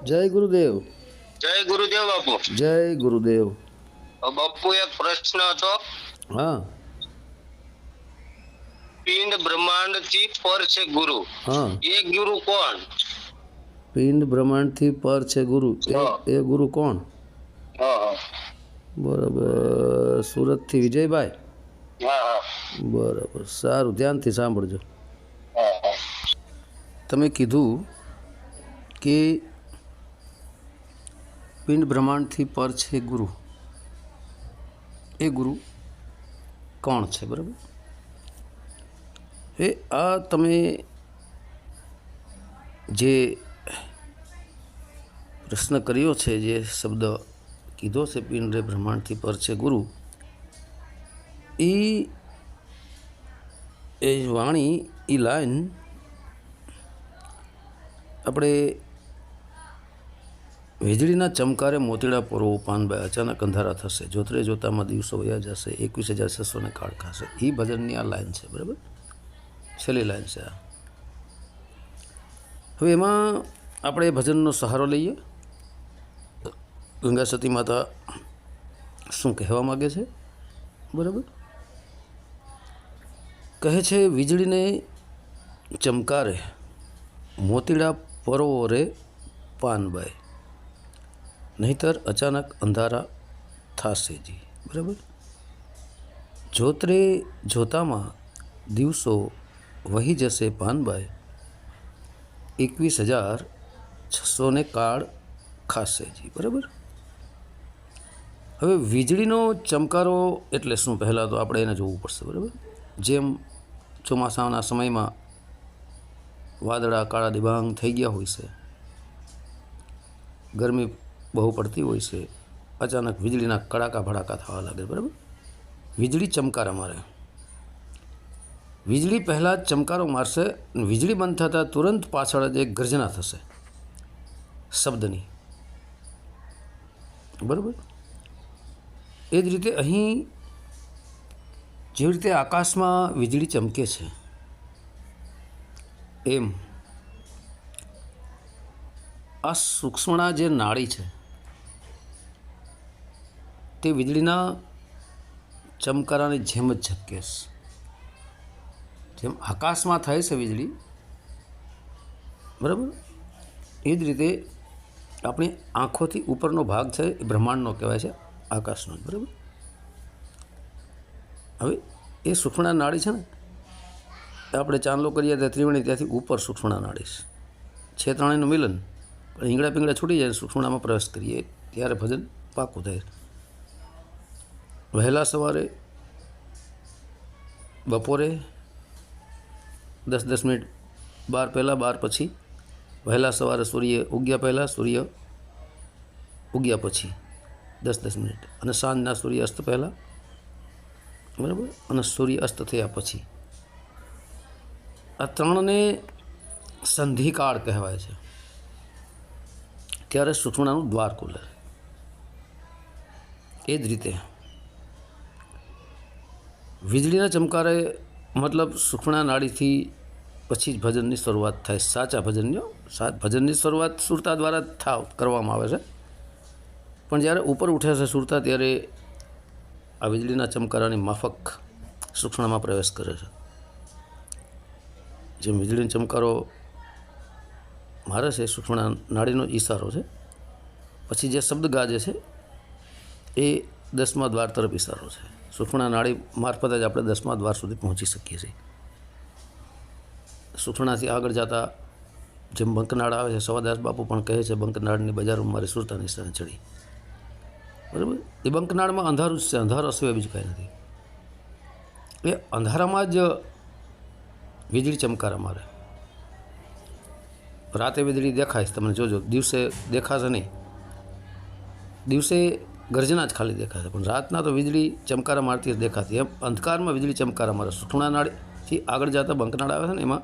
જય ગુરુદેવ. જય ગુરુદેવ બાપુ. જય ગુરુદેવ. બાપુ એક પ્રશ્ન હતો. હા. પિંડ બ્રહ્માંડ થી પર છે ગુરુ. હા. એ ગુરુ કોણ? પિંડ બ્રહ્માંડ થી પર છે ગુરુ. એ ગુરુ કોણ? બરાબર. સુરત થી વિજયભાઈ. બરાબર, સારું, ધ્યાનથી સાંભળજો. તમે કીધું કે પિંડ બ્રહ્માંડથી પર છે ગુરુ. એ ગુરુ કોણ છે? બરાબર. આ તમે જે પ્રશ્ન કર્યો છે, જે શબ્દ કીધો છે પિંડ બ્રહ્માંડથી પર છે ગુરુ, એ વાણી, એ લાઈન આપણે વીજળીના ચમકારે મોતીડા પરો પાનબાઈ અચાનક અંધારા થશે, જોતરે જોતામાં દિવસો વયા જશે, 21,600 કાળ ખાશે. એ ભજનની આ લાઈન છે. બરાબર, છેલ્લી લાઈન છે આ. હવે એમાં આપણે ભજનનો સહારો લઈએ. ગંગા સતી માતા શું કહેવા માગે છે? બરાબર, કહે છે, વીજળીને ચમકારે મોતીડા પરોવો રે પાનબાઈ, નહીતર અચાનક અંધારા થશે જી. બરાબર, જોતરે જોતામાં દિવસો વહી જશે પાનબાઈ, 21,600 કાળ ખાશે જી. બરાબર. હવે વીજળીનો ચમકારો એટલે શું? પહેલાં તો આપણે એને જોવું પડશે. બરાબર, જેમ ચોમાસાના સમયમાં વાદળા કાળા ડિબાંગ થઈ ગયા હોય છે, ગરમી બહુ પડતી હોય છે, અચાનક વીજળીના કડાકા ભડાકા થવા લાગે. બરાબર, વીજળી ચમકારા મારે. વીજળી પહેલાં ચમકારો મારશે, વીજળી બંધ થતાં તુરંત પાછળ જ એક ગર્જના થશે શબ્દની. બરાબર, એ જ રીતે અહીં જેવી રીતે આકાશમાં વીજળી ચમકે છે, એમ આ સૂક્ષ્મણા જે નાડી છે તે વીજળીના ચમકારાની જેમ જ ઝબકે છે. જેમ આકાશમાં થાય છે વીજળી, બરાબર, એ જ રીતે આપણી આંખોથી ઉપરનો ભાગ છે એ બ્રહ્માંડનો કહેવાય છે, આકાશનો. બરાબર. હવે એ સૂક્ષ્મણા નાડી છે ને, આપણે ચાંદલો કરીએ ત્યાં ત્રિવેણી, ત્યાંથી ઉપર સૂક્ષ્મણા નાડી છે ત્રણેયનું મિલન. પણ ઈંગડા પિંગડા છૂટી જાય, સૂક્ષ્મણામાં પ્રવેશ કરીએ ત્યારે ભજન પાકું થાય. વહેલા સવારે, બપોરે 10-10 મિનિટ, 12 પહેલાં, 12 પછી, વહેલા સવારે સૂર્ય ઉગ્યા પહેલાં, સૂર્ય ઉગ્યા પછી 10-10 મિનિટ, અને સાંજના સૂર્ય અસ્ત પહેલાં, બરાબર, અને સૂર્ય અસ્ત થયા પછી. આ ત્રણને સંધિકાળ કહેવાય છે. ત્યારે સૂક્ષ્મણાનું દ્વાર ખુલે. એ જ રીતે વીજળીના ચમકારે મતલબ સૂક્ષ્મણા નાડીથી પછી જ ભજનની શરૂઆત થાય. સાચા ભજનની શરૂઆત સુરતા દ્વારા કરવામાં આવે છે. પણ જ્યારે ઉપર ઉઠે છે સુરતા, ત્યારે આ વીજળીના ચમકારાની માફક સૂક્ષ્મણામાં પ્રવેશ કરે છે. જેમ વીજળીનો ચમકારો મારે છે, સૂક્ષ્મણા નાડીનો ઈશારો છે. પછી જે શબ્દ ગાજે છે એ 10મા દ્વાર તરફ ઈશારો છે. સૂક્ષ્મણા નાડી મારફત જ આપણે 10મા દ્વાર સુધી પહોંચી શકીએ છીએ. સૂક્ષ્મણાથી આગળ જતાં જેમ બંકનાળ આવે છે, સવાદાસ બાપુ પણ કહે છે, બંકનાળની બજારમાં મારી સુરતા નિશાને ચડી. બરાબર, એ બંકનાળમાં અંધારું જ છે, અંધારો સિવાય બીજું કાંઈ નથી. એ અંધારામાં જ વીજળી ચમકારા મારે. રાતે વીજળી દેખાય છે, તમને જોજો, દિવસે દેખાશે નહીં. દિવસે ગર્જના જ ખાલી દેખાશે, પણ રાતના તો વીજળી ચમકારા મારતી જ દેખાતી. એમ અંધકારમાં વીજળી ચમકારા મારે. સૂક્ષ્મણા નાડીથી આગળ જતાં બંકનાળ આવે છે ને, એમાં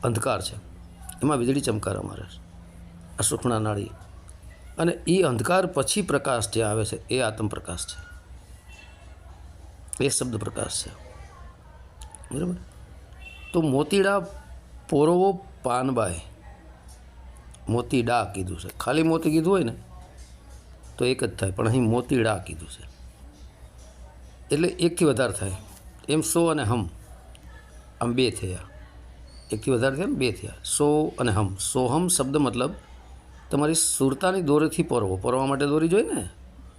અંધકાર છે, એમાં વીજળી ચમકારા મારે છે આ સૂક્ષ્મણા નાડી. અને એ અંધકાર પછી પ્રકાશ જે આવે છે એ આત્મ પ્રકાશ છે, એ શબ્દ પ્રકાશ છે. બરાબર. તો મોતીડા પોરવો પાનબાઈ, મોતીડા કીધું છે. ખાલી મોતી કીધું હોય ને તો એક જ થાય, પણ અહીં મોતીડા કીધું છે એટલે એકથી વધારે થાય. એમ સો અને હમ આમ બે થયા, એકથી વધારે થયા ને બે થયા. સો અને હમ. સોહમ શબ્દ મતલબ તમારી સુરતાની દોરીથી પોરવો. પોરવા માટે દોરી જોઈએ ને,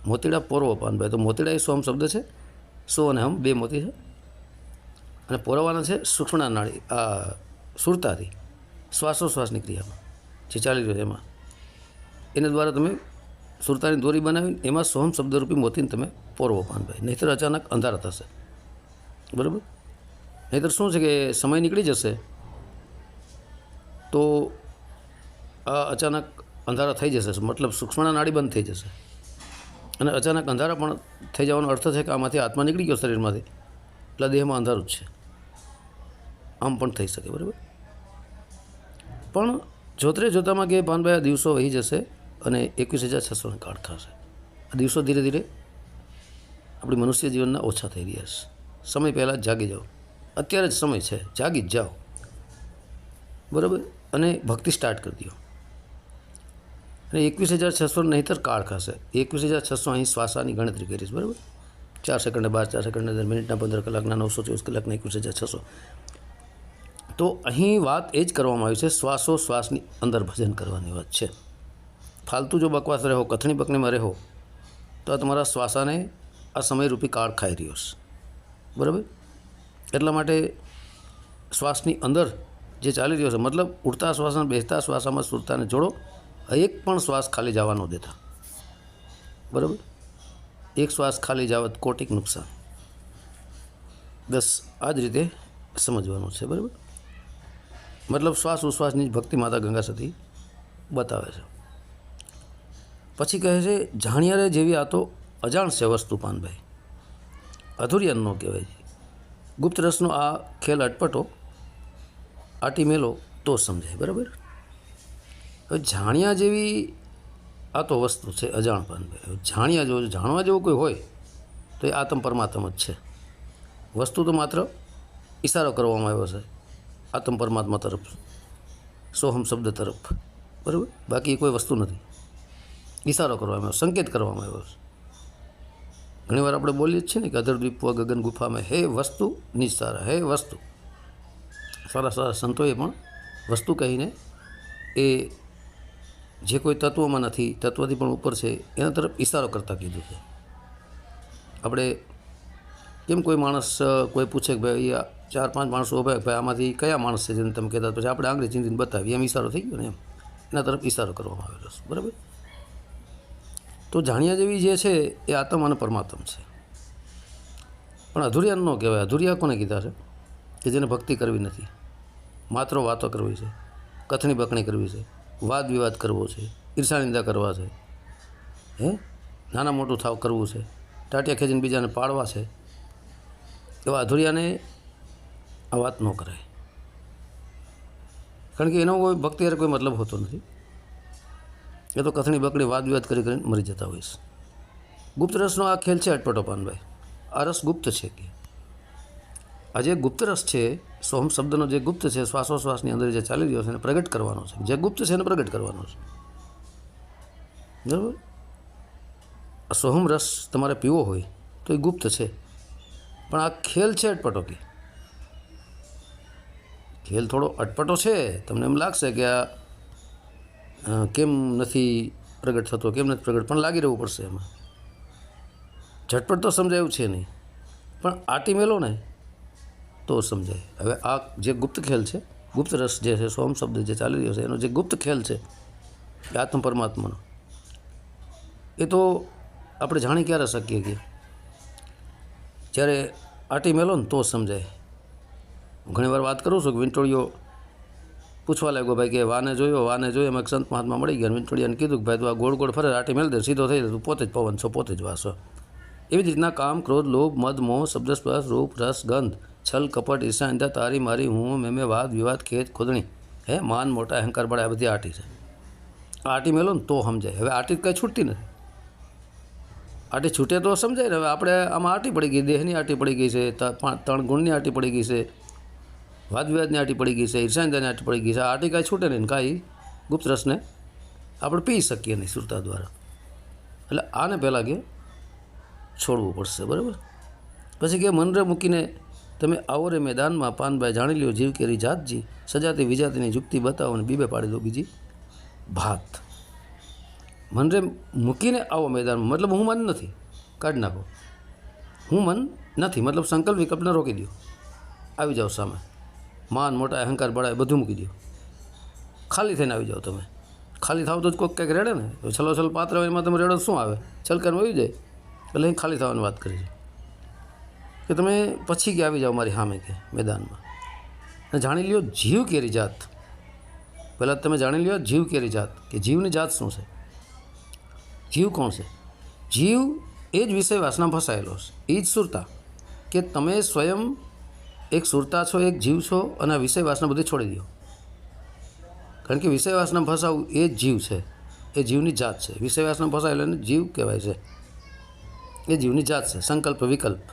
મોતીડા પોરવો પાનભાઈ. તો મોતીડા એ સોહમ શબ્દ છે. સો અને હમ બે મોતી છે અને પોરવાના છે સુષુમ્ના નાડી આ સુરતાથી શ્વાસોશ્વાસની ક્રિયામાં જે ચાલી રહ્યો એમાં એના દ્વારા તમે સુરતાની દોરી બનાવીને એમાં સોહમ શબ્દરૂપી મોતીને તમે પોરવો પાનભાઈ. નહીંતર અચાનક અંધારા થશે, બરાબર. નહીંતર શું છે કે સમય નીકળી જશે તો આ અચાનક અંધારા થઈ જશે, મતલબ સૂક્ષ્મના નાડી બંધ થઈ જશે અને અચાનક અંધારા પણ થઈ જવાનો અર્થ છે કે આમાંથી આત્મા નીકળી ગયો શરીરમાંથી એટલે દેહમાં અંધારું જ છે. આમ પણ થઈ શકે, બરાબર. પણ જોતરે જોતામાં કે પાનભાઈ આ દિવસો વહી જશે અને 21,600 કાળ થશે. આ દિવસો ધીરે ધીરે આપણી મનુષ્ય જીવનના ઓછા થઈ રહ્યા છે. સમય પહેલાં જ જાગી જાઓ, અત્યારે જ સમય છે, જાગી જ જાઓ, બરાબર. અને ભક્તિ સ્ટાર્ટ કરી દો. અને 21,600 નહીંતર કાળ ખાશે. 21,600 અહીં શ્વાસાની ગણતરી કરીશ, બરાબર. 4 સેકન્ડે 12, 4 સેકન્ડે 10, મિનિટના 15 કલાકના 924 કલાકના 21,600. તો અહીં વાત એ જ કરવામાં આવી છે, શ્વાસોશ્વાસની અંદર ભજન કરવાની વાત છે. ફાલતુ જો બકવાસ રહો, કથણી બકણીમાં રહો તો આ તમારા શ્વાસાને આ સમયરૂપી કાળ ખાઈ રહ્યો છે, બરાબર. એટલા માટે શ્વાસની અંદર જે ચાલી રહ્યો છે, મતલબ ઉડતા શ્વાસ અને બેસતા શ્વાસમાં સુરતાને જોડો. એક પણ શ્વાસ ખાલી જવા ન દેતા, બરાબર. એક શ્વાસ ખાલી જાવત કોટિક નુકસાન. બસ આ જ રીતે સમજવાનું છે, બરાબર. મતલબ શ્વાસ ઉશ્વાસની ભક્તિ માતા ગંગા સતી બતાવે છે. પછી કહે છે જાણ્યારે જેવી આ તો અજાણ છે વસ્તુ પાનભાઈ, અધુરિયન ન કહેવાય. ગુપ્ત રસનો આ ખેલ અટપટો આટી મેલો તો સમજાય, બરાબર. હવે જાણ્યા જેવી આ તો વસ્તુ છે અજાણ પાનભાઈ. જાણ્યા જેવું, જાણવા જેવું કોઈ હોય તો એ આત્મ પરમાત્મા જ છે. વસ્તુ તો માત્ર ઈશારો કરવામાં આવ્યો છે આત્મ પરમાત્મા તરફ, સોહમ શબ્દ તરફ, બરાબર. બાકી કોઈ વસ્તુ નથી. ઈશારો કરવામાં આવ્યો, સંકેત કરવામાં આવ્યો છે. ઘણીવાર આપણે બોલીએ જ છીએ ને કે અધરદ્વીપ ગગન ગુફામાં હે વસ્તુ નિસારા, હે વસ્તુ. સારા સારા સંતોએ પણ વસ્તુ કહીને એ જે કોઈ તત્વમાં નથી, તત્વથી પણ ઉપર છે એના તરફ ઈશારો કરતાં કીધું છે. આપણે કેમ કોઈ માણસ કોઈ પૂછે કે ભાઈ 4-5 માણસો ઊભા, ભાઈ આમાંથી કયા માણસ છે જેને તમે કહેતા, પછી આપણે આંગળી ચીંધીને બતાવીએ, એમ ઈશારો થઈ ગયો ને, એમ એના તરફ ઈશારો કરવામાં આવેલો છે, બરાબર. તો જાણ્યા જેવી જે છે એ આત્મ અને પરમાત્મ છે. પણ અધુરિયા ન કહેવાય. અધુરિયા કોને કીધા છે? કે જેને ભક્તિ કરવી નથી, માત્ર વાતો કરવી છે, કથણી બકણી કરવી છે, વાદ વિવાદ કરવો છે, ઈર્ષા નિંદા કરવા છે, હે નાના મોટું થાવ કરવું છે, ટાટિયા ખેંચીને બીજાને પાડવા છે, એવા અધુરિયાને આ વાત ન કરાય. કારણ કે એનો કોઈ ભક્તિ યાર કોઈ મતલબ હોતો નથી. એ તો કથણી બકડી વાદ વિવાદ કરી કરીને મરી જતા હોય છે. ગુપ્ત રસનો આ ખેલ છે અટપટો પાનભાઈ. આ રસ ગુપ્ત છે કે આ જે ગુપ્ત રસ છે, સોહમ શબ્દનો જે ગુપ્ત છે, શ્વાસોશ્વાસની અંદર જે ચાલી રહ્યો છે એને પ્રગટ કરવાનો છે. જે ગુપ્ત છે એને પ્રગટ કરવાનો છે, બરાબર. આ સોહમ રસ તમારે પીવો હોય તો એ ગુપ્ત છે, પણ આ ખેલ છે અટપટો કે ખેલ થોડો અટપટો છે. તમને એમ લાગશે કે આ કેમ નથી પ્રગટ થતો, કેમ નથી પ્રગટ, પણ લાગી રહેવું પડશે એમાં. ઝટપટ તો સમજાયું છે નહીં, પણ આટી મેલો ને તો સમજાય. હવે આ જે ગુપ્ત ખેલ છે, ગુપ્ત રસ જે છે, સોમ શબ્દ જે ચાલી રહ્યો છે, એનો જે ગુપ્ત ખેલ છે એ આત્મ પરમાત્માનો, એ તો આપણે જાણી ક્યારે શકીએ કે જ્યારે આટી મેલો ને તો સમજાય. ઘણીવાર વાત કરું છું કે વિંટોળિયો પૂછવા લાગ્યો, ભાઈ કે વાને જોયો એમાં એક સંત મહાત્મા મળી ગયા. વિંટોળિયાને કીધું કે ભાઈ તું આ ગોળ ગોળ ફરે, આટી મેળ દે, સીધો થઈ જાય, તું પોતે જ પવન છો, પોતે જ વાસો. એવી જ રીતના કામ, ક્રોધ, લોભ, મદ, મોહ, શબ્દ, સ્પર્શ, રૂપ, રસ, ગંધ, છલ, કપટ, ઈર્ષા, નિંદા, તારી મારી, હું મેં વાદ વિવાદ, ખેત ખોદણી, હે માન મોટા, અહંકાર બળા, આ બધી આટી છે. આટી મેલો ને તો સમજાય. હવે આટી કંઈ છૂટતી નથી. આટી છૂટે તો સમજાય ને. હવે આપણે આમાં આટી પડી ગઈ, દેહની આટી પડી ગઈ છે, 3 ગુણની આટી પડી ગઈ છે, વાદ વિવાદની આટી પડી ગઈ છે, ઈર્ષા નિંદાની આટી પડી ગઈ છે. આટી કાંઈ છૂટે નહીં, કાંઈ ગુપ્ત રસને આપણે પી શકીએ નહીં સુરતા દ્વારા. એટલે આને પહેલાં કે છોડવું પડશે, બરાબર. પછી કે મનરે મૂકીને તમે આવો રે મેદાનમાં, પાનભાઈ જાણી લ્યો જીવ કેરી જાતજી, સજાતી વિજાતીની જુક્તિ બતાવો અને બીબે પાડી દો બીજી ભાત. મનરે મૂકીને આવો મેદાનમાં, મતલબ હું મન નથી, કાઢી નાખો. હું મન નથી મતલબ સંકલ્પ વિકલ્પને રોકી દો, આવી જાઓ સામે. માન મોટા અહંકાર બળાય બધું મૂકી દો, ખાલી થઈને આવી જાઓ. તમે ખાલી થાવ તો જ કોઈક કંઈક રેડે ને. છલો છલ પાત્ર હોય એમાં તમે રેડો શું આવે, છલકાનું આવી જાય. એટલે અહીં ખાલી થવાની વાત કરી છે કે તમે પછી કે આવી જાઓ મારી સામે કે મેદાનમાં, અને જાણી લ્યો જીવ કેરી જાત. પહેલાં તમે જાણી લ્યો જીવ કેરી જાત, કે જીવની જાત શું છે, જીવ કોણ છે. જીવ એ જ વિષય વાસના ફસાયેલો છે, એ જ સુરતા. કે તમે સ્વયં એક સુરતા છો, એક જીવ છો, અને આ વિષય વાસના બધી છોડી દો. કારણ કે વિષય વાસના ફસાવું એ જ જીવ છે, એ જીવની જાત છે. વિષય વાસના ફસાયેલો એને જીવ કહેવાય છે, એ જીવની જાત છે. સંકલ્પ વિકલ્પ,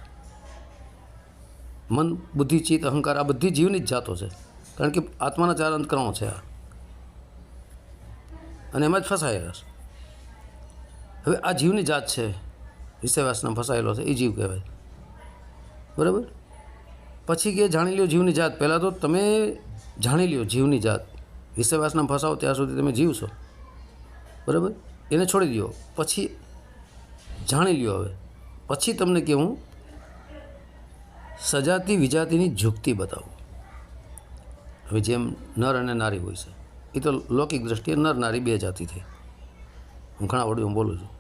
મન બુદ્ધિ ચિત્ત અહંકાર આ બધી જીવની જ જાતો છે. કારણ કે આત્માના 4 અંતકરણો છે આ, અને એમાં જ ફસાયેલા છે. હવે આ જીવની જાત છે, વિષય વાસના ફસાયેલો છે, એ જીવ કહેવાય, બરાબર. પછી કે જાણી લ્યો જીવની જાત. પહેલાં તો તમે જાણી લ્યો જીવની જાત. વિષય વાસના ફસાવો ત્યાં સુધી તમે જીવ છો, બરાબર. એને છોડી દો, પછી જાણી લ્યો. હવે પછી તમને કે હું સજાતી વિજાતીની જુક્તિ બતાવું. હવે જેમ નર અને નારી હોય છે, એ તો લૌકિક દ્રષ્ટિએ નર નારી 2 જાતિ થઈ. હું ઘણા ઓડિયોમાં બોલું છું.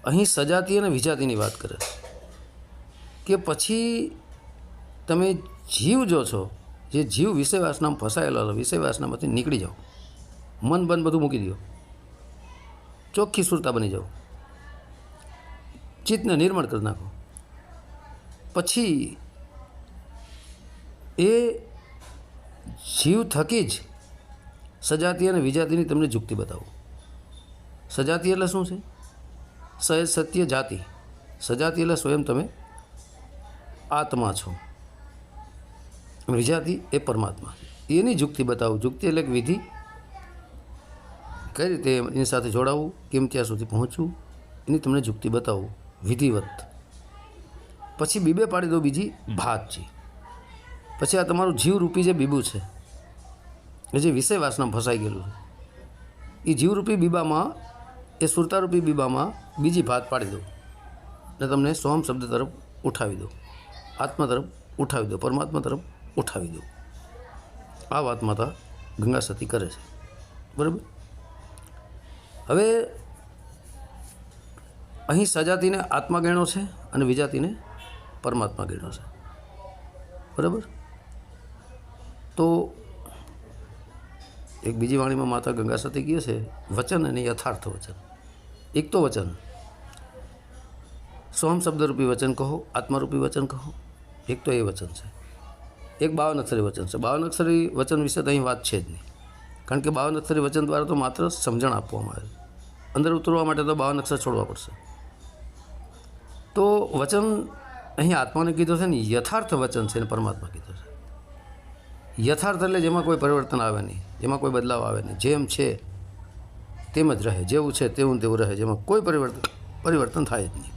અહીં સજાતી અને વિજાતીની વાત કરે કે પછી તમે જીવ જો છો, જે જીવ વિષય વાસનામાં ફસાયેલો હતો, વિષય વાસનામાંથી નીકળી જાઓ. મન બન બધું મૂકી દો, ચોખ્ખી સુરતા બની જાઓ, ચિત્તને નિર્મળ કરી નાખો. પછી એ જીવ થકી જ સજાતી અને વિજાતીની તમને જુક્તિ બતાવો. સજાતી એટલે શું છે? સહેજ સત્ય જાતિ. સજાતી એટલે સ્વયં તમે આત્મા છો, વિજાતી એ પરમાત્મા. એની જુક્તિ બતાવું. જુક્તિ એટલે એક વિધિ, કઈ રીતે એની સાથે જોડાવું, કેમ ત્યાં સુધી પહોંચવું, એની તમને જુક્તિ બતાવું વિધિવત. પછી બીબે પાડી દો બીજી ભાતજી. પછી આ તમારું જીવરૂપી જે બીબું છે, એ જે વિષય વાસના ફસાઈ ગયેલું છે, એ જીવરૂપી બીબામાં, એ સુરતારૂપી બીબામાં બીજી ભાત પાડી દો, અને તમને સોમ શબ્દ તરફ ઉઠાવી દો, આત્મા તરફ ઉઠાવી દો, પરમાત્મા તરફ ઉઠાવી દો. આ વાત માતા ગંગા સતી કરે છે, બરાબર. હવે અહીં સજાતીને આત્મા ગણ્યો છે અને વિજાતીને પરમાત્મા ગણ્યો છે, બરાબર. તો એક બીજી વાણીમાં માતા ગંગા સતી કહે છે વચન અને યથાર્થ વચન. એક તો વચન, સોહમ શબ્દરૂપી વચન કહો, આત્મારૂપી વચન કહો, એક તો એ વચન છે. એક 52 અક્ષરી વચન છે. 52 અક્ષરી વચન વિશે તો અહીં વાત છે જ નહીં, કારણ કે 52 અક્ષરી વચન દ્વારા તો માત્ર સમજણ આપવામાં આવે. અંદર ઉતરવા માટે તો 52 અક્ષર છોડવા પડશે. તો વચન અહીં આત્માને કીધો છે ને યથાર્થ વચન છે, ને પરમાત્મા કીધો છે. યથાર્થ એટલે જેમાં કોઈ પરિવર્તન આવે નહીં, જેમાં કોઈ બદલાવ આવે નહીં, જેમ છે તેમ જ રહે, જેવું છે તેવું રહે, જેમાં કોઈ પરિવર્તન થાય જ નહીં.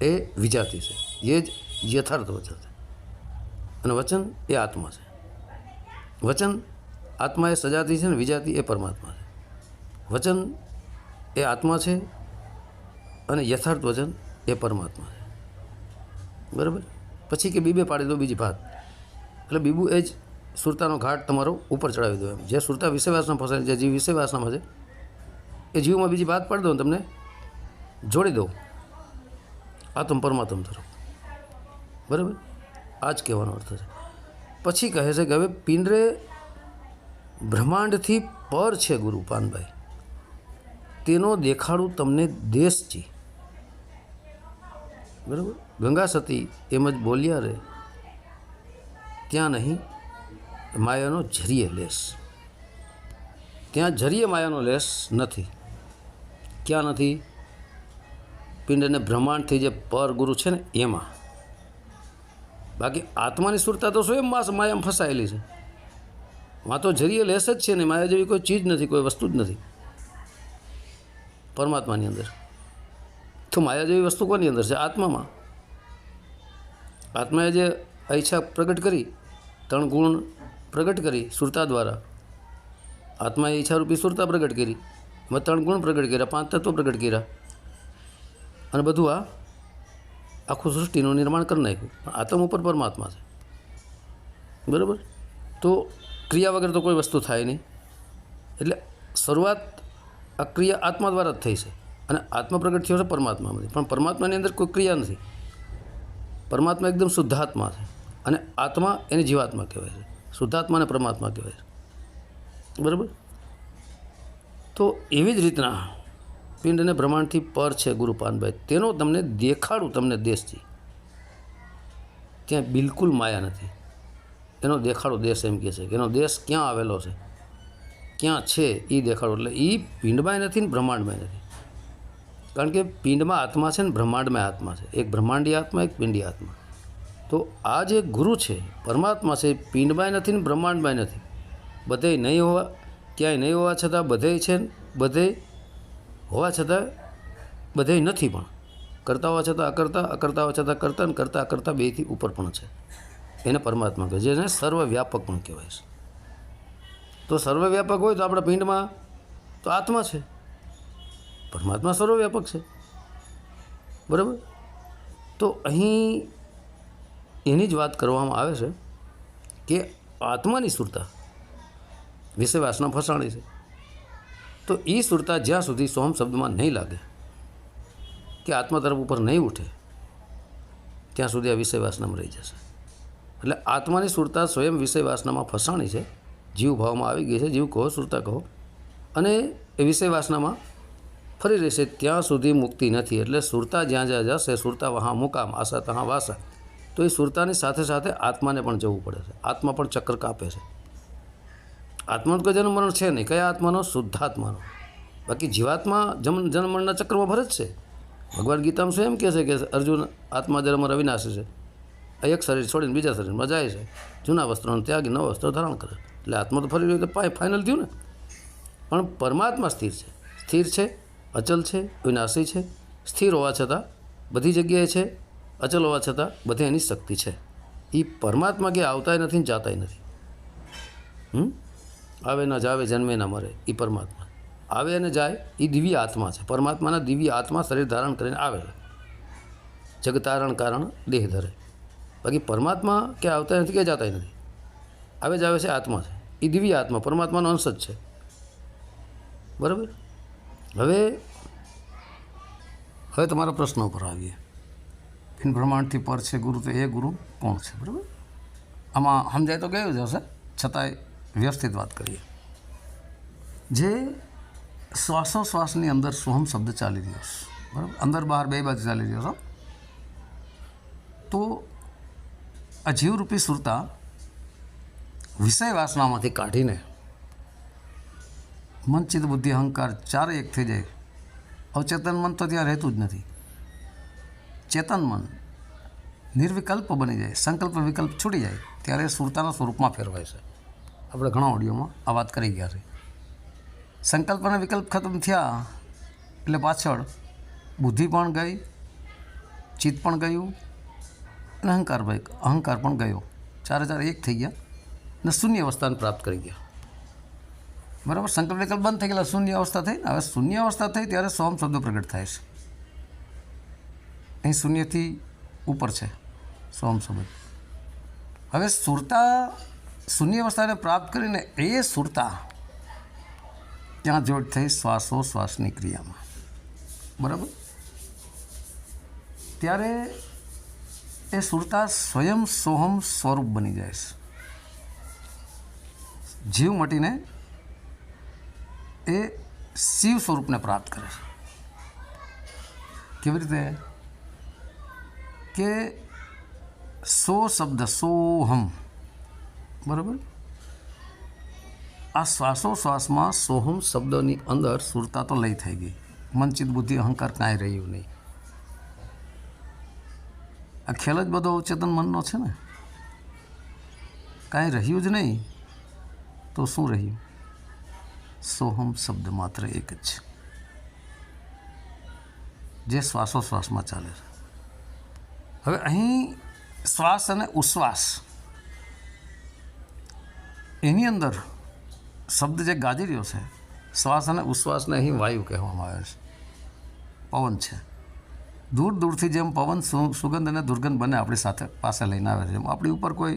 એ વિજાતી છે, એ જ યથાર્થ વચન છે. અને વચન એ આત્મા છે. વચન આત્મા એ સજાતી છે ને વિજાતી એ પરમાત્મા છે. વચન એ આત્મા છે અને યથાર્થ વચન એ પરમાત્મા છે, બરાબર. પછી કે બીબે પાડી દો બીજી ભાત. એટલે બીબું એ જ સુરતાનો ઘાટ તમારો ઉપર ચડાવી દો. એમ જે સુરતા વિષયવાસના ફસાય, જે જીવ વિષયવાસનામાં છે, એ જીવમાં બીજી ભાત પાડી દો, તમને જોડી દો આત્મ પરમાત્મ તરફ, બરાબર. આ જ કહેવાનો અર્થ છે. પછી કહે છે કે હવે પિંડરે બ્રહ્માંડથી પર છે ગુરુ પાનભાઈ, તેનો દેખાડું તમને દેશજી, બરાબર. ગંગા સતી એમ જ બોલ્યા રે ત્યાં નહીં માયાનો જરીએ લેસ. ત્યાં જરીએ માયાનો લેસ નથી. ક્યાં નથી? પિંડને બ્રહ્માંડથી જે પર ગુરુ છે ને એમાં. બાકી આત્માની સુરતા તો સ્વયં માયામાં ફસાયેલી છે. માં તો જરીએ લેસ જ છે ને, માયા જેવી કોઈ ચીજ નથી, કોઈ વસ્તુ જ નથી. પરમાત્માની અંદર. તો માયા જેવી વસ્તુ કોની અંદર છે? આત્મામાં. આત્માએ જે ઈચ્છા પ્રગટ કરી, 3 ગુણ પ્રગટ કરી સુરતા દ્વારા. આત્માએ ઈચ્છારૂપી સુરતા પ્રગટ કરી, એમાં 3 ગુણ પ્રગટ કર્યા, 5 તત્વો પ્રગટ કર્યા, અને બધું આ આખું સૃષ્ટિનું નિર્માણ કરી નાખ્યું. પણ આત્મ ઉપર પરમાત્મા છે, બરાબર. તો ક્રિયા વગર તો કોઈ વસ્તુ થાય નહીં. એટલે શરૂઆત આ ક્રિયા આત્મા દ્વારા જ થઈ છે, અને આત્મા પ્રગટ થયો છે પરમાત્મામાંથી. પણ પરમાત્માની અંદર કોઈ ક્રિયા નથી. પરમાત્મા એકદમ શુદ્ધાત્મા છે, અને આત્મા એને જીવાત્મા કહેવાય છે. શુદ્ધાત્માને પરમાત્મા કહેવાય છે, બરાબર. તો એવી જ રીતના પિંડ અને બ્રહ્માંડથી પર છે ગુરુપાનભાઈ. તેનો તમને દેખાડું, તમને દેશથી. ત્યાં બિલકુલ માયા નથી. એનો દેખાડો દેશ એમ કહે છે કે એનો દેશ ક્યાં આવેલો છે, ક્યાં છે એ દેખાડો. એટલે એ પિંડમાં નથી ને બ્રહ્માંડમાં નથી. કારણ કે પિંડમાં આત્મા છે ને બ્રહ્માંડમાં આત્મા છે. એક બ્રહ્માંડી આત્મા, એક પિંડી આત્મા. તો આ જે ગુરુ છે, પરમાત્મા છે, પિંડમાં નથી ને બ્રહ્માંડમાં નથી. બધે નહીં હોવા, ક્યાંય નહીં હોવા છતાં બધે છે, બધે હોવા છતાં બધે નથી. પણ કરતા હોવા છતાં અકર્તા, અકર્તા હોવા છતાં કરતા, અને કરતા અકર્તા બેથી ઉપર પણ છે. એને પરમાત્મા કહે છે, જેને સર્વવ્યાપક પણ કહેવાય છે. તો સર્વવ્યાપક હોય તો આપણા પિંડમાં તો આત્મા છે, પરમાત્મા સર્વવ્યાપક છે, બરાબર. તો અહીં એની જ વાત કરવામાં આવે છે કે આત્માની સુરતા વિષય વાસના ફસાણી છે. તો એ સુરતા જ્યાં સુધી સોહમ શબ્દમાં નહીં લાગે, કે આત્મા તરફ ઉપર નહીં ઉઠે, ત્યાં સુધી આ વિષય વાસનામાં રહી જશે. એટલે આત્માની સુરતા સ્વયં વિષય વાસનામાં ફસાણી છે, જીવ ભાવમાં આવી ગઈ છે. જીવ કહો, સુરતા કહો, અને એ વિષય વાસનામાં ફરી રહેશે ત્યાં સુધી મુક્તિ નથી. એટલે સુરતા જ્યાં જ્યાં જશે, સુરતા વહાં મુકામ, આશા તહાં વાસા. તો એ સુરતાની સાથે સાથે આત્માને પણ જવું પડે છે. આત્મા પણ ચક્કર કાપે છે. આત્માનું કોઈ જન્મ મરણ છે નહીં. કયા આત્માનો? શુદ્ધાત્માનો. બાકી જીવાત્મા જન્મ મરણના ચક્રમાં ભરે જ છે. ભગવાન ગીતામાં શું એમ કહે છે કે અર્જુન આત્મા જન્મ અવિનાશી છે. એક શરીર છોડીને બીજા શરીરમાં જાય છે, જૂના વસ્ત્રોને ત્યાગી નવા વસ્ત્રો ધારણ કરે. એટલે આત્મા તો ફરી રહ્યું તો ફાઇનલ થયું ને. પણ પરમાત્મા સ્થિર છે. સ્થિર છે, અચલ છે, વિનાશી છે. સ્થિર હોવા છતાં બધી જગ્યાએ છે, અચલ હોવા છતાં બધે એની શક્તિ છે. એ પરમાત્મા કે આવતાય નથી ને જાતાય નથી. આવે ના જાવે, જન્મે ના મરે, એ પરમાત્મા. આવે અને જાય એ દિવ્ય આત્મા છે. પરમાત્માના દિવ્ય આત્મા શરીર ધારણ કરીને આવે છે. જગતારણ કારણ દેહ ધરે. બાકી પરમાત્મા કે આવતા નથી કે જાતાય નથી. આવે જ આવે છે આત્મા છે. એ દિવ્ય આત્મા પરમાત્માનો અંશ જ છે, બરાબર. હવે તમારા પ્રશ્નો ઉપર આવીએ. પિંડ બ્રહ્માંડથી પર છે ગુરુ, તો એ ગુરુ કોણ છે, બરાબર. આમાં સમજાય તો ગયું જ હશે, છતાંય વ્યવસ્થિત વાત કરીએ. જે શ્વાસોશ્વાસની અંદર સોહમ શબ્દ ચાલી રહ્યો છે, બરાબર. અંદર બહાર બે બાજુ ચાલી રહ્યો છે. તો આ જીવરૂપી સુરતા વિષય વાસનામાંથી કાઢીને મન, ચિત્ત, બુદ્ધિ, અહંકાર ચારે એક થઈ જાય. અવચેતન મન તો ત્યાં રહેતું જ નથી. ચેતન મન નિર્વિકલ્પ બની જાય, સંકલ્પ વિકલ્પ છૂટી જાય, ત્યારે સુરતાના સ્વરૂપમાં ફેરવાય છે. આપણે ઘણા ઓડિયોમાં આ વાત કરી ગયા છે. સંકલ્પ અને વિકલ્પ ખતમ થયા એટલે પાછળ બુદ્ધિ પણ ગઈ, ચિત્ત પણ ગયું, અને અહંકાર પણ ગયો. ચારે એક થઈ ગયા અને શૂન્ય અવસ્થાને પ્રાપ્ત કરી ગયા, બરાબર. સંકલ્પ વિકલ્પ બંધ થઈ ગયેલા, શૂન્ય અવસ્થા થઈ. હવે શૂન્ય અવસ્થા થઈ ત્યારે સોહમ શબ્દ પ્રગટ થાય છે. અહીં શૂન્યથી ઉપર છે સોહમ શબ્દ. હવે સુરતા શૂન્ય અવસ્થાને પ્રાપ્ત કરીને એ સુરતા ત્યાં જોડ થઈ શ્વાસોશ્વાસની ક્રિયામાં, બરાબર. ત્યારે એ સુરતા સ્વયં સોહમ સ્વરૂપ બની જાય છે. જીવ મટીને એ શિવ સ્વરૂપને પ્રાપ્ત કરે છે. કેવી રીતે? કે સો શબ્દ, સોહમ, બરાબર. આ શ્વાસોશ્વાસમાં સોહમ શબ્દની અંદર સુરતા તો લઈ થઈ ગઈ. મન, ચિત્ત, બુદ્ધિ, અહંકાર કાંઈ રહ્યું નહીં. આ ખ્યાલ જ બધો અવચેતન મનનો છે ને. કાંઈ રહ્યું જ નહીં તો શું રહ્યું? સોહમ શબ્દ માત્ર એક જ છે. જે શ્વાસોશ્વાસમાં ચાલે છે. હવે અહીં શ્વાસ અને ઉશ્વાસ એની અંદર શબ્દ જે ગાજી રહ્યો છે, શ્વાસ અને ઉશ્વાસને અહીં વાયુ કહેવામાં આવે છે, પવન છે. દૂર દૂરથી જેમ પવન સુગંધ અને દુર્ગંધ બંને આપણી સાથે પાસે લઈને આવે છે, એમ આપણી ઉપર કોઈ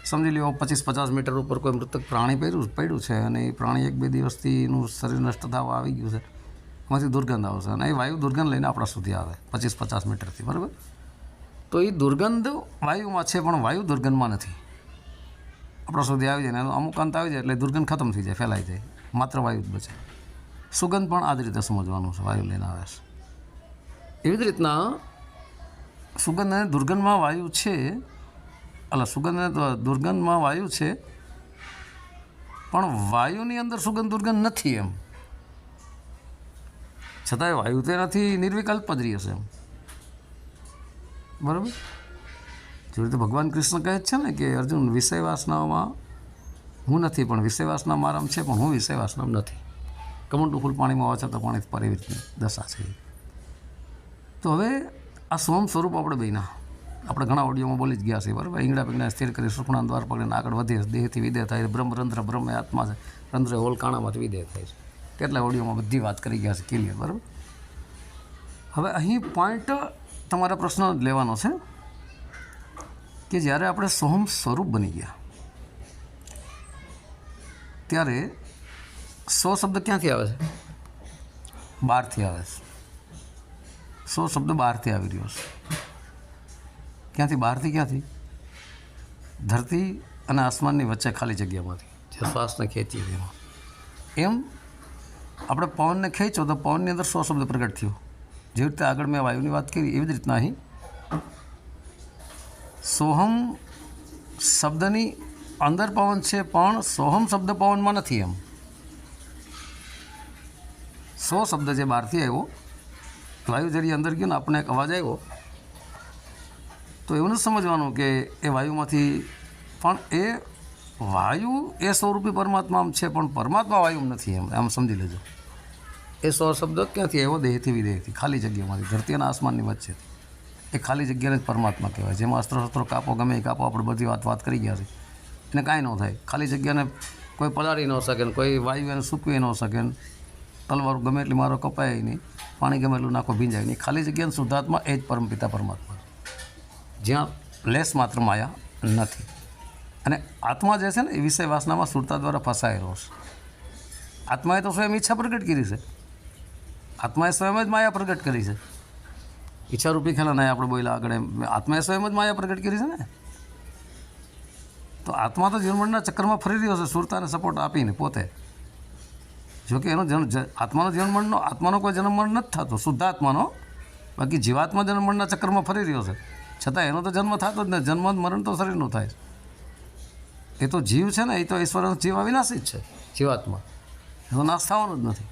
સમજી લો 25-50 મીટર ઉપર કોઈ મૃતક પ્રાણી પડ્યું છે અને એ પ્રાણી 1-2 દિવસથી એનું શરીર નષ્ટ થવા આવી ગયું છે, એમાંથી દુર્ગંધ આવશે અને એ વાયુ દુર્ગંધ લઈને આપણા સુધી આવે 25-50 મીટરથી, બરાબર. તો એ દુર્ગંધ વાયુમાં છે પણ વાયુ દુર્ગંધમાં નથી. આપણા સુધી આવી જાય ને એનો અમુક અંત આવી જાય એટલે દુર્ગંધ ખતમ થઈ જાય, ફેલાઈ જાય, માત્ર વાયુ જ બચે. સુગંધ પણ આ જ રીતે સમજવાનું છે, વાયુ લઈને આવે છે. એવી જ રીતના સુગંધ અને દુર્ગંધમાં વાયુ છે, સુગંધ અને દુર્ગંધમાં વાયુ છે પણ વાયુની અંદર સુગંધ દુર્ગંધ નથી એમ. છતાંય વાયુ તે નથી, નિર્વિકલ્પ જ રહી હશે એમ, બરાબર. જે રીતે ભગવાન કૃષ્ણ કહે છે ને કે અર્જુન, વિષય વાસનાઓમાં હું નથી પણ વિષય વાસના મારામાં છે, પણ હું વિષય વાસનામાં નથી. કમળનું ફૂલ પાણીમાં હોય છે તો પાણી પર એવી રીતની દશા છે. તો હવે આ સોમ સ્વરૂપ આપણે બન્યા, આપણે ઘણા ઓડિયોમાં બોલી જ ગયા છે, બરાબર. ઈંગડા પીંગડા સ્થિર કરી સુખણા દ્વાર પકડીને આગળ વધીએ, દેહથી વિદેહ થાય, બ્રહ્મરંધ્ર બ્રહ્મ એ આત્મા છે, રંધ્ર હોલકાણામાંથી વિદેહ થાય છે. કેટલા ઓડિયોમાં બધી વાત કરી ગયા છે, ક્લિયર, બરાબર. હવે અહીં પોઈન્ટ તમારા પ્રશ્ન લેવાનો છે કે જ્યારે આપણે સોહમ સ્વરૂપ બની ગયા ત્યારે સો શબ્દ ક્યાંથી આવે છે? બહારથી આવે છે. સો શબ્દ બહારથી આવી રહ્યો છે. ક્યાંથી? બહારથી ક્યાંથી? ધરતી અને આસમાનની વચ્ચે ખાલી જગ્યામાંથી, જે શ્વાસને ખેંચીએ એમાં. એમ આપણે પવનને ખેંચો તો પવનની અંદર 100 શબ્દ પ્રગટ થયો. જેવી રીતે આગળ મેં વાયુની વાત કરી એવી જ રીતના અહીં સોહમ શબ્દની અંદર પવન છે પણ સોહમ શબ્દ પવનમાં નથી એમ. 100 શબ્દ જે બહારથી આવ્યો, વાયુ જરી અંદર ગયો ને આપણને એક અવાજ આવ્યો, તો એવું નથી સમજવાનું કે એ વાયુમાંથી, પણ એ વાયુ એ સ્વરૂપી પરમાત્મા છે પણ પરમાત્મા વાયુ નથી એમ, આમ સમજી લેજો. એ 100 શબ્દ ક્યાંથી આવ્યો? દેહથી વિદેહથી, ખાલી જગ્યામાંથી, ધરતી અને આસમાનની વચ્ચેથી. એ ખાલી જગ્યાને જ પરમાત્મા કહેવાય. જેમાં અસ્ત્રો કાપો, ગમે એ કાપો, આપણે બધી વાત કરી ગયા છે, એને કાંઈ ન થાય. ખાલી જગ્યાને કોઈ પલાળી ન શકે ને કોઈ વાયુ એને સૂકવી ન શકે ને તલવાર ગમે એટલી મારો કપાય નહીં, પાણી ગમે એટલું નાખો ભીંજાય નહીં. ખાલી જગ્યાને શુદ્ધાત્મા એ જ પરમપિતા પરમાત્મા, જ્યાં લેસ માત્ર માયા નથી. અને આત્મા જે છે ને એ વિષય વાસનામાં સુરતા દ્વારા ફસાયેલો છે. આત્માએ તો સ્વયં ઈચ્છા પ્રગટ કરી છે, આત્માએ સ્વયં જ માયા પ્રગટ કરી છે. ઈચ્છારૂપી ખેલા નહીં આપણે બોલ્યા આગળ, આત્માએ સ્વયં જ માયા પ્રગટ કરી છે ને. તો આત્મા તો જીવનમરણના ચક્કરમાં ફરી રહ્યો છે, સુરતાને સપોર્ટ આપીને પોતે. જોકે એનો આત્માનો કોઈ જન્મમરણ નથી થતો, શુદ્ધ આત્માનો. બાકી જીવાત્મા જન્મમરણના ચક્કરમાં ફરી રહ્યો છે, છતાં એનો તો જન્મ થતો જ નથી. જન્મ મરણ તો શરીરનું થાય છે. એ તો જીવ છે ને, એ તો ઈશ્વરનો જીવ અવિનાશી જ છે, જીવાત્મા. એનો નાશ થવાનો જ નથી,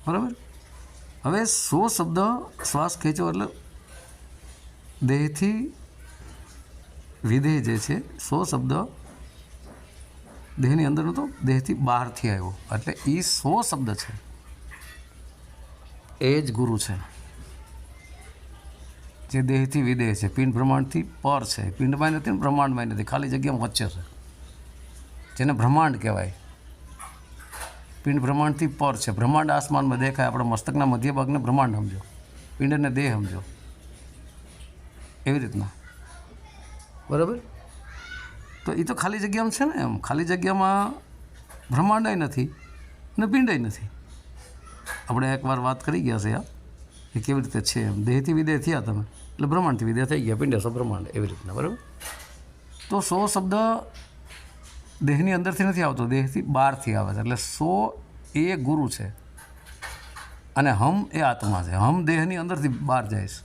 બરાબર. હવે 100 શબ્દ શ્વાસ ખેંચો એટલે દેહથી વિદેહ જે છે, 100 શબ્દ દેહની અંદરનો તો દેહથી બહારથી આવ્યો, એટલે એ 100 શબ્દ છે એ જ ગુરુ છે, જે દેહથી વિદેહ છે, પિંડ બ્રહ્માંડથી પર છે. પિંડમાં નથી ને બ્રહ્માંડમાં નથી, ખાલી જગ્યામાં વચ્ચે છે, જેને બ્રહ્માંડ કહેવાય. પિંડ બ્રહ્માંડથી પર છે. બ્રહ્માંડ આસમાનમાં દેખાય, આપણા મસ્તકના મધ્ય ભાગને બ્રહ્માંડ સમજો, પિંડને દેહ સમજો, એવી રીતના, બરાબર. તો એ તો ખાલી જગ્યામાં છે ને એમ. ખાલી જગ્યામાં બ્રહ્માંડય નથી અને પિંડય નથી. આપણે એકવાર વાત કરી ગયા છે એ કેવી રીતે છે એમ. દેહથી વિદેહ થયા તમે એટલે બ્રહ્માંડથી વિદેહ થઈ ગયા, પિંડ બ્રહ્માંડ, એવી રીતના, બરાબર. તો 100 શબ્દ દેહની અંદરથી નથી આવતો, દેહથી બહારથી આવે છે. એટલે 100 એ ગુરુ છે અને હમ એ આત્મા છે. હમ દેહની અંદરથી બહાર જાય છે.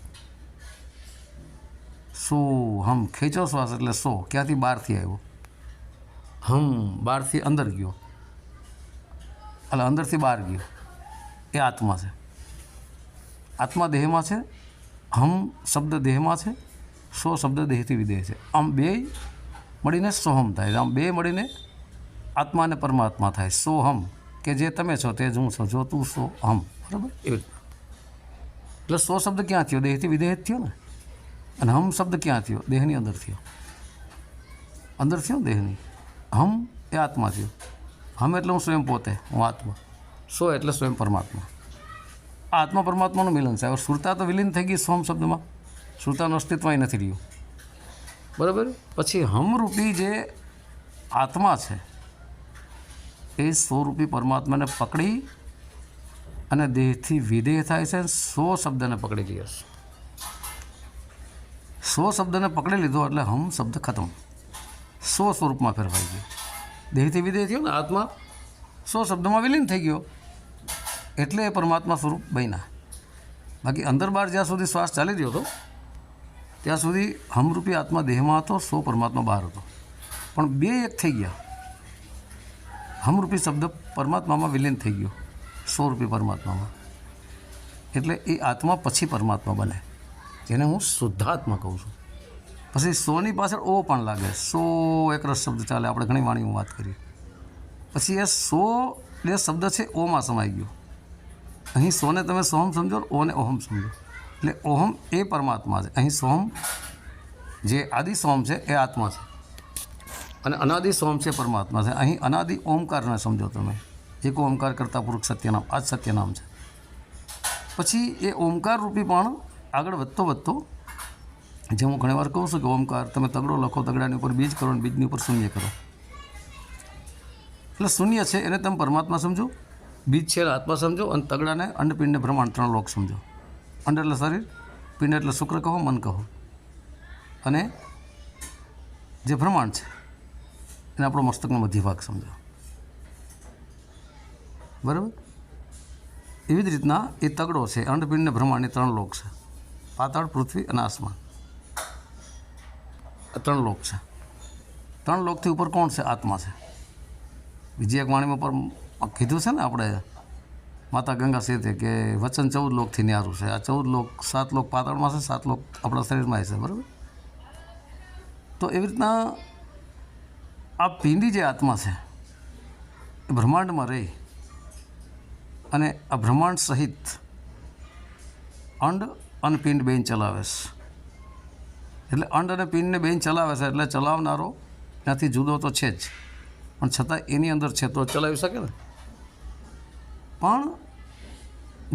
100 હમ ખેંચો શ્વાસ એટલે 100 ક્યાંથી? બહારથી આવ્યો. હમ બહારથી અંદર ગયો, એટલે અંદરથી બહાર ગયો, એ આત્મા છે. આત્મા દેહમાં છે, હમ શબ્દ દેહમાં છે, 100 શબ્દ દેહથી વિદેહ છે. આમ બે મળીને સોહમ થાય. આમ બે મળીને આત્મા અને પરમાત્મા થાય. સોહમ કે જે તમે છો તે જ હું છું, જો તું સો હમ, બરાબર. એવી રીતના એટલે સો શબ્દ ક્યાં થયો? દેહથી વિદેહ થયો ને. અને હમ શબ્દ ક્યાં થયો? દેહની અંદર થયો. અંદર થયો દેહની. હમ એ આત્મા થયો. હમ એટલે હું સ્વયં પોતે, હું આત્મા. સો એટલે સ્વયં પરમાત્મા. આ આત્મા પરમાત્માનું મિલન છે. હવે સુરતા તો વિલીન થઈ ગઈ સોમ શબ્દમાં, સુરતાનું અસ્તિત્વ નથી રહ્યું. બરાબર. પછી હમરૂપી જે આત્મા છે એ સ્વરૂપી પરમાત્માને પકડી અને દેહથી વિદેહ થાય છે. સો શબ્દને પકડી લે છે. સો શબ્દને પકડી લીધો એટલે હમ શબ્દ ખતમ. સો સ્વરૂપમાં ફેરવાઈ ગયો. દેહથી વિદેહ થયો ને આત્મા, સો શબ્દમાં વિલીન થઈ ગયો એટલે એ પરમાત્મા સ્વરૂપ બન્યા. બાકી અંદર બહાર જ્યાં સુધી શ્વાસ ચાલી રહ્યો હતો ત્યાં સુધી હમરૂપી આત્મા દેહમાં હતો, સો પરમાત્મા બહાર હતો. પણ બે એક થઈ ગયા. હમરૂપી શબ્દ પરમાત્મામાં વિલીન થઈ ગયો, સ્વરૂપી પરમાત્મામાં. એટલે એ આત્મા પછી પરમાત્મા બને, જેને હું શુદ્ધાત્મા કહું છું. પછી સોની પાછળ ઓ પણ લાગે. સો એક રસ શબ્દ ચાલે, આપણે ઘણી વાણીમાં વાત કરીએ. પછી એ સો જે શબ્દ છે ઓમાં સમાઈ ગયો. અહીં સોને તમે સોહમ સમજો, ઓને ઓહમ સમજો. એટલે ઓહમ એ પરમાત્મા છે. અહીં સોહમ જે આદિ સોહમ છે એ આત્મા છે અને અનાદિ સોહમ છે પરમાત્મા છે. અહીં અનાદિ ઓમકારને સમજો તમે. એક ઓમકાર કરતાં પુરુષ સત્યનામ, આ જ સત્યનામ છે. પછી એ ઓમકાર રૂપી પણ આગળ વધતો જે હું ઘણીવાર કહું છું કે ઓમકાર તમે તગડો લખો, તગડાની ઉપર બીજ કરો અને બીજની ઉપર શૂન્ય કરો. એટલે શૂન્ય છે એને તમે પરમાત્મા સમજો, બીજ છે આત્મા સમજો, અને તગડાને અંડપિંડને બ્રહ્માંડ, ત્રણ લોક સમજો. અંડ એટલે શરીર, પિંડ એટલે શુક્ર કહો, મન કહો, અને જે બ્રહ્માંડ છે એને આપણો મસ્તકનો મધ્ય ભાગ સમજો. બરાબર. એવી જ રીતના એ તગડો છે, અંડપિંડ ને બ્રહ્માંડ, એ ત્રણ લોક છે. પાતાળ, પૃથ્વી અને આસમાન, આ ત્રણ લોક છે. ત્રણ લોકથી ઉપર કોણ છે? આત્મા છે. બીજી એક વાણીમાં પર કીધું છે ને આપણે માતા ગંગા સેતે કે વચન 14 લોકથી ન્યારું છે. આ 14 લોક, 7 લોક પાતાળમાં છે, 7 લોક આપણા શરીરમાં છે. બરાબર. તો એવી રીતના આ પિંડી જે આત્મા છે એ બ્રહ્માંડમાં રહી અને આ બ્રહ્માંડ સહિત અંડ અને પિંડ બેન ચલાવે છે. એટલે અંડ અને પિંડને બેન ચલાવે છે એટલે ચલાવનારો ત્યાંથી જુદો તો છે જ, પણ છતાં એની અંદર છે તો ચલાવી શકે ને. પણ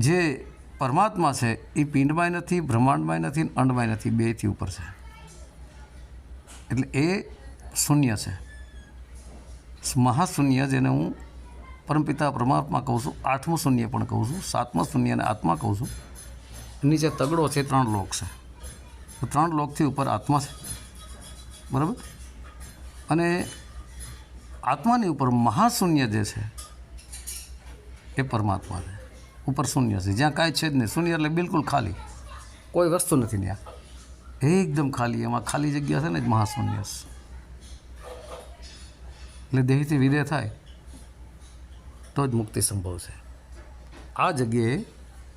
જે પરમાત્મા છે એ પિંડમાંય નથી, બ્રહ્માંડમાંય નથી, અંડમાંય નથી, બેથી ઉપર છે. એટલે એ શૂન્ય છે, મહાશૂન્ય, જેને હું પરમપિતા પરમાત્મા કહું છું. આઠમું શૂન્ય પણ કહું છું, સાતમા શૂન્ય અને આત્મા કહું છું. નીચે તગડો છે, 3 લોક છે. તો 3 લોકથી ઉપર આત્મા છે. બરાબર. અને આત્માની ઉપર મહાશૂન્ય જે છે એ પરમાત્મા છે. ઉપર શૂન્ય છે, જ્યાં કાંઈ છે જ નહીં. શૂન્ય એટલે બિલકુલ ખાલી, કોઈ વસ્તુ નથી ત્યાં, એકદમ ખાલી. એમાં ખાલી જગ્યા છે ને જ મહાશૂન્ય છે. એટલે દેહથી વિદેહ થાય તો જ મુક્તિ સંભવ છે. આ જગ્યાએ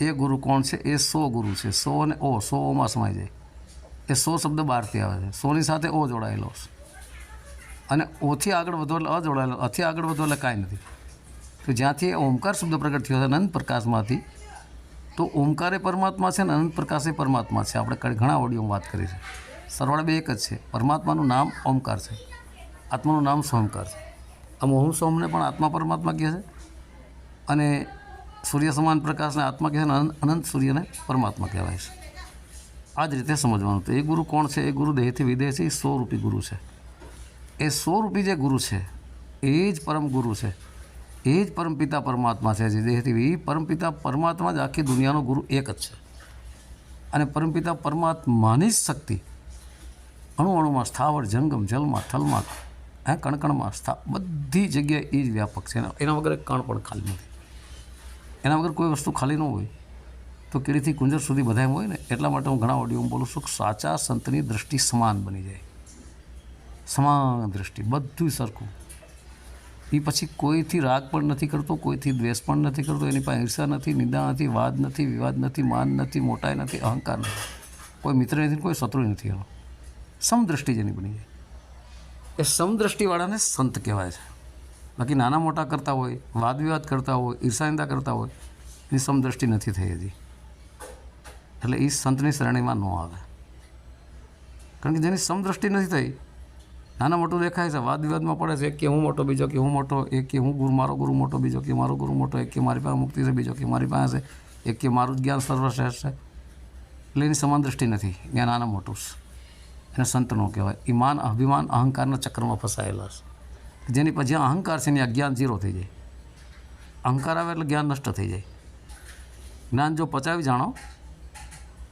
એ ગુરુ કોણ છે? એ સો ગુરુ છે. સો અને ઓ, સો ઓમાં સમાઈ જાય. એ સો શબ્દ બહારથી આવે છે. સોની સાથે ઓ જોડાયેલો છે અને ઓથી આગળ વધો એટલે અજોડાયેલો, અથી આગળ વધો એટલે કાંઈ નથી. તો જ્યાંથી ઓમકાર શબ્દ પ્રગટ થયો છે અનંત પ્રકાશમાંથી, તો ઓમકાર એ પરમાત્મા છે અને અનંત પ્રકાશ એ પરમાત્મા છે. આપણે ઘણા ઓડિયોમાં વાત કરી છે. સરવાળે બે એક જ છે. પરમાત્માનું નામ ઓમકાર છે, આત્માનું નામ સોમકાર છે. આમ ઓમ સોમને પણ આત્મા પરમાત્મા કહે છે અને સૂર્ય સમાન પ્રકાશને આત્મા કહે છે અને અનંત સૂર્યને પરમાત્મા કહેવાય છે. આ જ રીતે સમજવાનું. તો એ ગુરુ કોણ છે? એ ગુરુ દેહથી વિદેહ છે. એ 100 રૂપી ગુરુ છે. એ 100 રૂપી જે ગુરુ છે એ જ પરમ ગુરુ છે, એ જ પરમપિતા પરમાત્મા છે. જે દેહથી પરમપિતા પરમાત્મા જ આખી દુનિયાનો ગુરુ એક જ છે. અને પરમપિતા પરમાત્માની જ શક્તિ અણુ અણુમાં, સ્થાવર જંગમ, જલમાં, થલમાં, કણકણમાં, બધી જગ્યાએ એ જ વ્યાપક છે. એના વગર એક કણ પણ ખાલી નથી. એના વગર કોઈ વસ્તુ ખાલી ન હોય. તો કીડીથી કુંજર સુધી બધા એમ હોય ને. એટલા માટે હું ઘણા ઓડિયોમાં બોલું છું કે સાચા સંતની દૃષ્ટિ સમાન બની જાય. સમાન દૃષ્ટિ, બધું સરખું. એ પછી કોઈથી રાગ પણ નથી કરતો, કોઈથી દ્વેષ પણ નથી કરતો. એની પાસે ઈર્ષા નથી, નિંદા નથી, વાદ નથી, વિવાદ નથી, માન નથી, મોટાઈ નથી, અહંકાર નથી, કોઈ મિત્ર નથી, કોઈ શત્રુ નથી. એનો સમદ્રષ્ટિ જેની બની જાય. એ સમદ્રષ્ટિવાળાને સંત કહેવાય છે. બાકી નાના મોટા કરતા હોય, વાદ વિવાદ કરતા હોય, ઈર્ષા નિંદા કરતા હોય, એની સમદ્રષ્ટિ નથી થઈ હજી. એટલે એ સંતની શ્રેણીમાં ન આવે, કારણ કે જેની સમદ્રષ્ટિ નથી થઈ, નાના મોટું દેખાય છે, વાદ વિવાદમાં પડે છે, એક કે હું મોટો, બીજો કે હું મોટો, એક કે હું ગુરુ, મારો ગુરુ મોટો, બીજો કે મારો ગુરુ મોટો, એક કે મારી પાસે મુક્તિ છે, બીજો કે મારી પાસે છે, એક કે મારું જ જ્ઞાન સર્વશ્રેષ્ઠ છે. એટલે એની સમાન દૃષ્ટિ નથી, જ્ઞાન નાના મોટું છે. એને સંત ન કહેવાય. એ માન અભિમાન અહંકારના ચક્રમાં ફસાયેલા છે. જેની પર જ્યાં અહંકાર છે એની જ્ઞાન ઝીરો થઈ જાય. અહંકાર આવે એટલે જ્ઞાન નષ્ટ થઈ જાય. જ્ઞાન જો પચાવી જાણો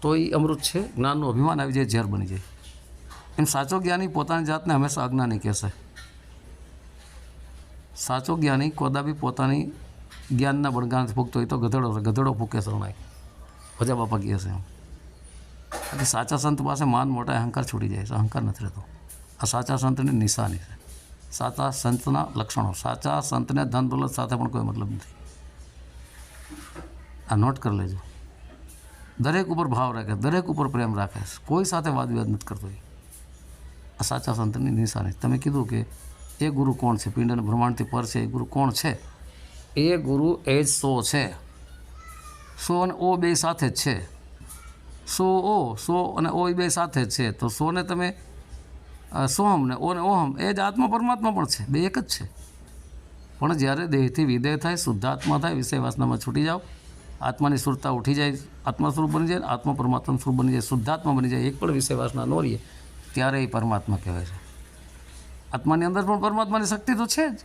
તો એ અમૃત છે, જ્ઞાનનું અભિમાન આવી જાય, ઝેર બની જાય. એમ સાચો જ્ઞાની પોતાની જાતને હંમેશા અજ્ઞાની કહેશે. સાચો જ્ઞાની કોદા બી પોતાની જ્ઞાનના બળગાનથી ફૂંકતો હોય તો ગધેડો ફૂંકે શરણાય, ભજા બાપા કહે છે. એમ એટલે સાચા સંત પાસે માન મોટા અહંકાર છૂટી જાય છે, અહંકાર નથી રહેતો. આ સાચા સંતની નિશાની છે, સાચા સંતના લક્ષણો. સાચા સંતને ધન દોલત સાથે પણ કોઈ મતલબ નથી. આ નોટ કરી લેજો. દરેક ઉપર ભાવ રાખે, દરેક ઉપર પ્રેમ રાખે, કોઈ સાથે વાદ વિવાદ નથી કરતો. આ સાચા સંતની નિશાની. તમે કીધું કે એ ગુરુ કોણ છે, પિંડ અને બ્રહ્માંડથી પર છે, એ ગુરુ કોણ છે? એ ગુરુ એ જ સો છે. સો અને ઓ બે સાથે જ છે. સો અને ઓ બે સાથે જ છે. તો સોને તમે સોહમ ને ઓ ને ઓહમ, એ જ આત્મા પરમાત્મા પણ છે, બે એક જ છે. પણ જ્યારે દેહથી વિદેહ થાય, શુદ્ધાત્મા થાય, વિષય વાસનામાં છૂટી જાઓ, આત્માની સુરતા ઉઠી જાય, આત્મા સ્વરૂપ બની જાય, આત્મા પરમાત્માનું સ્વરૂપ બની જાય, શુદ્ધાત્મા બની જાય, એક પણ વિષય વાસના ન રહીએ, ત્યારે એ પરમાત્મા કહેવાય છે. આત્માની અંદર પણ પરમાત્માની શક્તિ તો છે જ,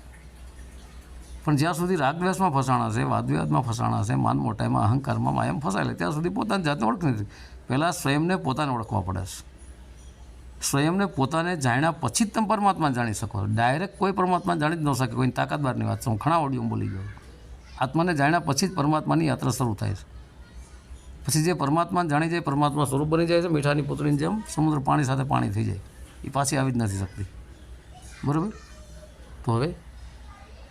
પણ જ્યાં સુધી રાગદ્વેષમાં ફસાણા છે, વાદવિવાદમાં ફસાણા છે, માન મોટાઈમાં અહંકારમાં માયામાં ફસાયેલા, ત્યાં સુધી પોતાની જાતને ઓળખી નથી. પહેલાં સ્વયંને પોતાને ઓળખવા પડે છે. સ્વયંને પોતાને જાણ્યા પછી જ તમે પરમાત્મા જાણી શકો. ડાયરેક્ટ કોઈ પરમાત્મા જાણી જ ન શકે. કોઈની તાકાત બહારની વાત છે, હું ઘણા ઓડિયો બોલી ગયો. આત્માને જાણ્યા પછી જ પરમાત્માની યાત્રા શરૂ થાય છે. પછી જે પરમાત્માને જાણી જાય, પરમાત્મા સ્વરૂપ બની જાય છે, મીઠાની પુત્રીની જેમ સમુદ્ર પાણી સાથે પાણી થઈ જાય, એ પાછી આવી જ નથી શકતી. બરાબર? તો હવે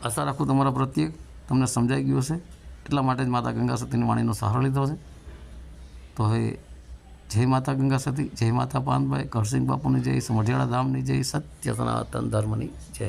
આશા રાખું તમારા પ્રત્યે તમને સમજાઈ ગયું હશે. એટલા માટે જ માતા ગંગા સતીની વાણીનો સહારો લીધો છે. તો હવે જય માતા ગંગા સતી, જય માતા પાનભાઈ, કરસિંગ બાપુની જય, સમઢિયાળા ધામની જય, સત્ય સનાતન ધર્મની જય.